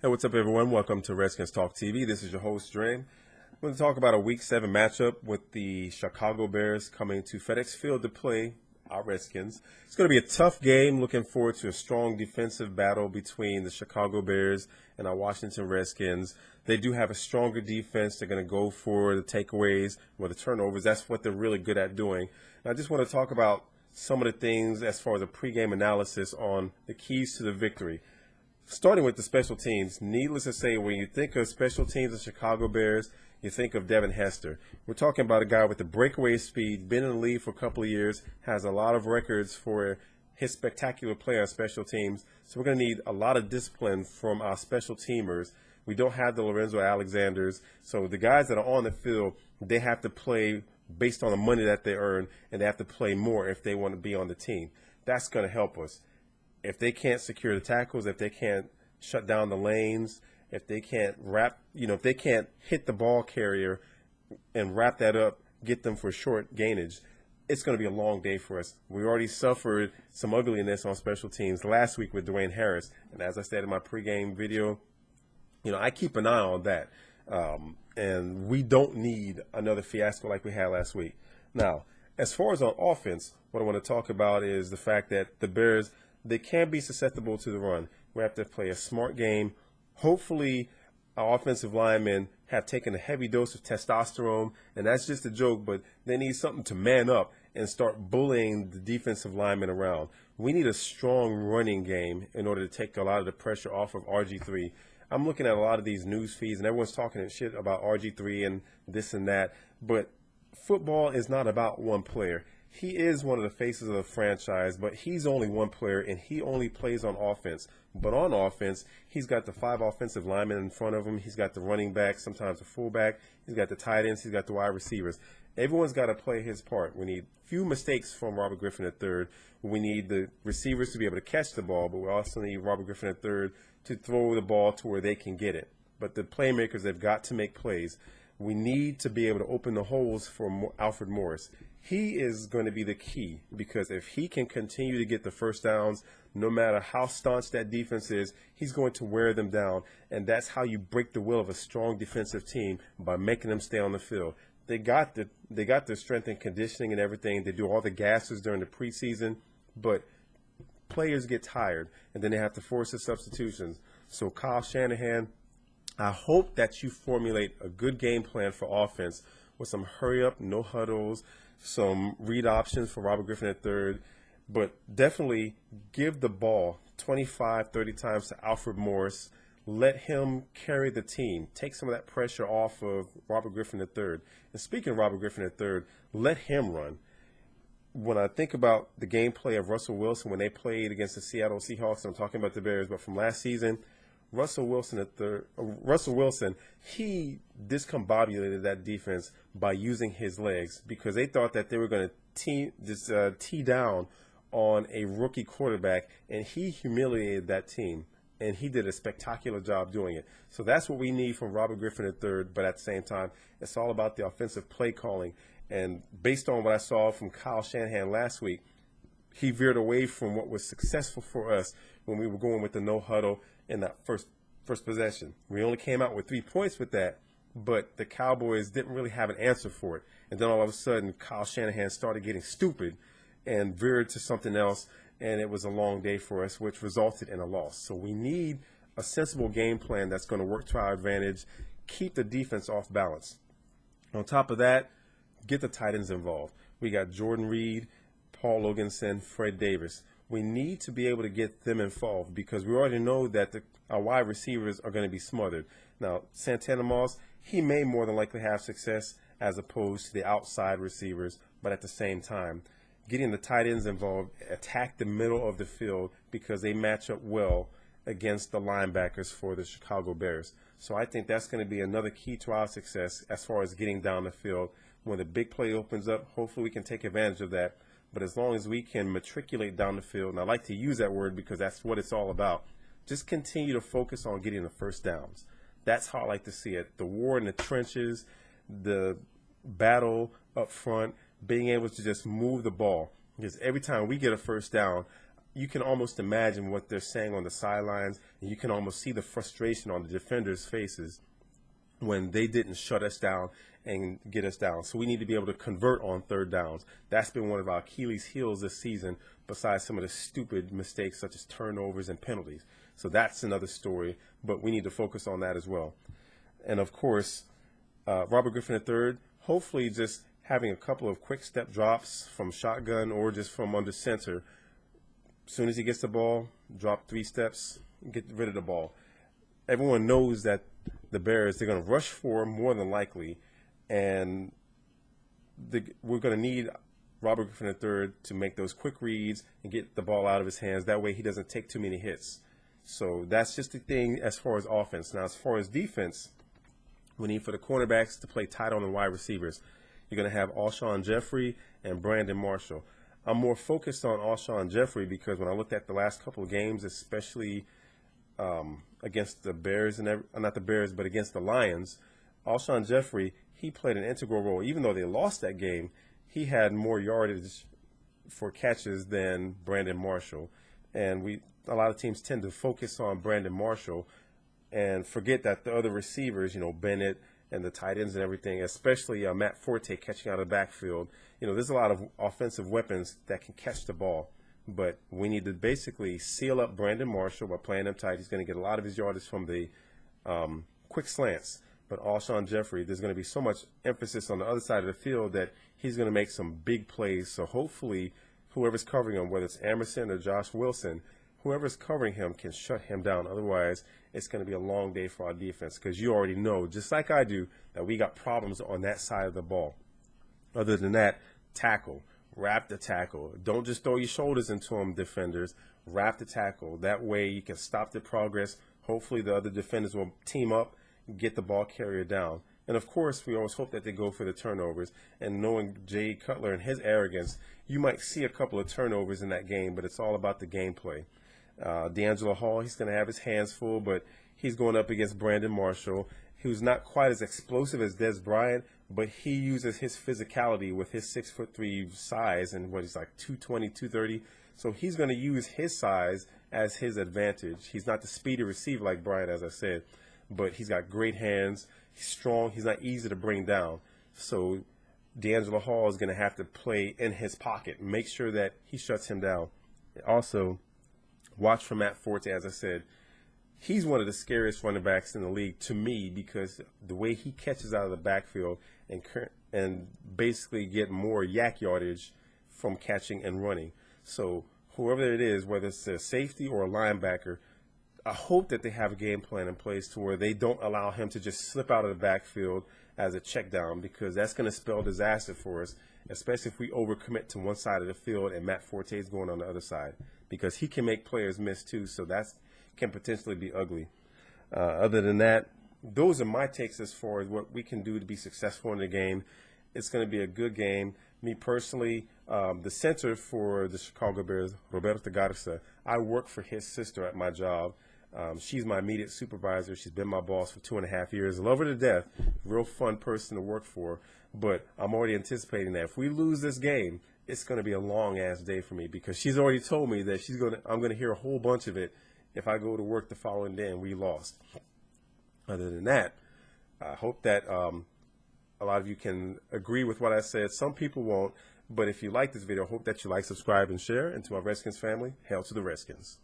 Hey, what's up, everyone? Welcome to Redskins Talk TV. This is your host, Dre. I'm going to talk about a Week 7 matchup with the Chicago Bears coming to FedEx Field to play our Redskins. It's going to be a tough game. Looking forward to a strong defensive battle between the Chicago Bears and our Washington Redskins. They do have a stronger defense. They're going to go for the takeaways or the turnovers. That's what they're really good at doing. And I just want to talk about some of the things as far as a pregame analysis on the keys to the victory. Starting with the special teams, needless to say, when you think of special teams of Chicago Bears, you think of Devin Hester. We're talking about a guy with the breakaway speed, been in the league for a couple of years, has a lot of records for his spectacular play on special teams. So we're going to need a lot of discipline from our special teamers. We don't have the Lorenzo Alexanders. So the guys that are on the field, they have to play based on the money that they earn, and they have to play more if they want to be on the team. That's going to help us. If they can't secure the tackles, if they can't shut down the lanes, if they can't if they can't hit the ball carrier and wrap that up, get them for short gainage, it's going to be a long day for us. We already suffered some ugliness on special teams last week with Dwayne Harris. And as I said in my pregame video, I keep an eye on that. And we don't need another fiasco like we had last week. Now, as far as on offense, what I want to talk about is the fact that the Bears, they can be susceptible to the run. We have to play a smart game. Hopefully, our offensive linemen have taken a heavy dose of testosterone, and that's just a joke, but they need something to man up and start bullying the defensive linemen around. We need a strong running game in order to take a lot of the pressure off of RG3. I'm looking at a lot of these news feeds, and everyone's talking shit about RG3 and this and that, but football is not about one player. He is one of the faces of the franchise, but he's only one player, and he only plays on offense. But on offense, he's got the 5 offensive linemen in front of him. He's got the running back, sometimes the fullback. He's got the tight ends. He's got the wide receivers. Everyone's got to play his part. We need few mistakes from Robert Griffin III. We need the receivers to be able to catch the ball, but we also need Robert Griffin III to throw the ball to where they can get it. But the playmakers, they've got to make plays. We need to be able to open the holes for Alfred Morris. He is going to be the key, because if he can continue to get the first downs, no matter how staunch that defense is, he's going to wear them down. And that's how you break the will of a strong defensive team, by making them stay on the field. They got their strength and conditioning and everything. They do all the gases during the preseason, but players get tired, and then they have to force the substitutions. So Kyle Shanahan, I hope that you formulate a good game plan for offense with some hurry-up, no huddles, some read options for Robert Griffin III, but definitely give the ball 25, 30 times to Alfred Morris. Let him carry the team. Take some of that pressure off of Robert Griffin III. And speaking of Robert Griffin III, let him run. When I think about the gameplay of Russell Wilson when they played against the Seattle Seahawks, I'm talking about the Bears, but from last season, Russell Wilson, he discombobulated that defense by using his legs, because they thought that they were going to tee down on a rookie quarterback, and he humiliated that team, and he did a spectacular job doing it. So that's what we need from Robert Griffin III, but at the same time, it's all about the offensive play calling. And based on what I saw from Kyle Shanahan last week, he veered away from what was successful for us when we were going with the no huddle in that first possession. We only came out with 3 points with that, but the Cowboys didn't really have an answer for it. And then all of a sudden, Kyle Shanahan started getting stupid and veered to something else, and it was a long day for us, which resulted in a loss. So we need a sensible game plan that's going to work to our advantage, keep the defense off balance. On top of that, get the tight ends involved. We got Jordan Reed, Paul Loganson, Fred Davis. We need to be able to get them involved, because we already know that our wide receivers are going to be smothered. Now, Santana Moss, he may more than likely have success as opposed to the outside receivers, but at the same time, getting the tight ends involved, attack the middle of the field, because they match up well against the linebackers for the Chicago Bears. So I think that's going to be another key to our success as far as getting down the field. When the big play opens up, hopefully we can take advantage of that. But as long as we can matriculate down the field, and I like to use that word because that's what it's all about, just continue to focus on getting the first downs. That's how I like to see it. The war in the trenches, the battle up front, being able to just move the ball. Because every time we get a first down, you can almost imagine what they're saying on the sidelines, and you can almost see the frustration on the defenders' faces when they didn't shut us down and get us down. So we need to be able to convert on third downs. That's been one of our Achilles' heels this season, besides some of the stupid mistakes such as turnovers and penalties. So that's another story, but we need to focus on that as well. And of course, Robert Griffin III, hopefully just having a couple of quick step drops from shotgun or just from under center. As soon as he gets the ball, drop 3 steps, get rid of the ball. Everyone knows that the Bears, they're going to rush for him more than likely, and we're going to need Robert Griffin III to make those quick reads and get the ball out of his hands. That way he doesn't take too many hits. So that's just the thing as far as offense. Now, as far as defense, we need for the cornerbacks to play tight on the wide receivers. You're going to have Alshon Jeffrey and Brandon Marshall. I'm more focused on Alshon Jeffrey because when I looked at the last couple of games, especially against the Bears, and not the Bears, but against the Lions, Alshon Jeffrey, he played an integral role. Even though they lost that game, he had more yardage for catches than Brandon Marshall. And a lot of teams tend to focus on Brandon Marshall and forget that the other receivers, Bennett and the tight ends and everything, especially Matt Forte catching out of the backfield, there's a lot of offensive weapons that can catch the ball. But we need to basically seal up Brandon Marshall by playing him tight. He's going to get a lot of his yardage from the quick slants. But Alshon Jeffrey, there's going to be so much emphasis on the other side of the field that he's going to make some big plays. So hopefully whoever's covering him, whether it's Emerson or Josh Wilson, whoever's covering him can shut him down. Otherwise, it's going to be a long day for our defense because you already know, just like I do, that we got problems on that side of the ball. Other than that, tackle. Wrap the tackle. Don't just throw your shoulders into them, defenders. Wrap the tackle. That way you can stop the progress. Hopefully the other defenders will team up and get the ball carrier down. And, of course, we always hope that they go for the turnovers. And knowing Jay Cutler and his arrogance, you might see a couple of turnovers in that game, but it's all about the gameplay. D'Angelo Hall, he's going to have his hands full, but he's going up against Brandon Marshall, who's not quite as explosive as Des Bryant, but he uses his physicality with his 6'3" size and he's like 220, 230. So he's going to use his size as his advantage. He's not the speedy receiver like Bryant, as I said, but he's got great hands. He's strong. He's not easy to bring down. So D'Angelo Hall is going to have to play in his pocket, make sure that he shuts him down. Also, watch for Matt Forte, as I said. He's one of the scariest running backs in the league to me because the way he catches out of the backfield and basically get more yak yardage from catching and running. So whoever it is, whether it's a safety or a linebacker, I hope that they have a game plan in place to where they don't allow him to just slip out of the backfield as a check down, because that's going to spell disaster for us, especially if we overcommit to one side of the field and Matt Forte is going on the other side, because he can make players miss too. So that can potentially be ugly. Other than that, those are my takes as far as what we can do to be successful in the game. It's going to be a good game. Me personally, the center for the Chicago Bears, Roberto Garza, I work for his sister at my job. She's my immediate supervisor. She's been my boss for 2.5 years. Love her to death. Real fun person to work for. But I'm already anticipating that if we lose this game, it's going to be a long-ass day for me, because she's already told me that I'm going to hear a whole bunch of it if I go to work the following day and we lost. Other than that, I hope that a lot of you can agree with what I said. Some people won't. But if you like this video, I hope that you like, subscribe, and share. And to my Redskins family, hail to the Redskins.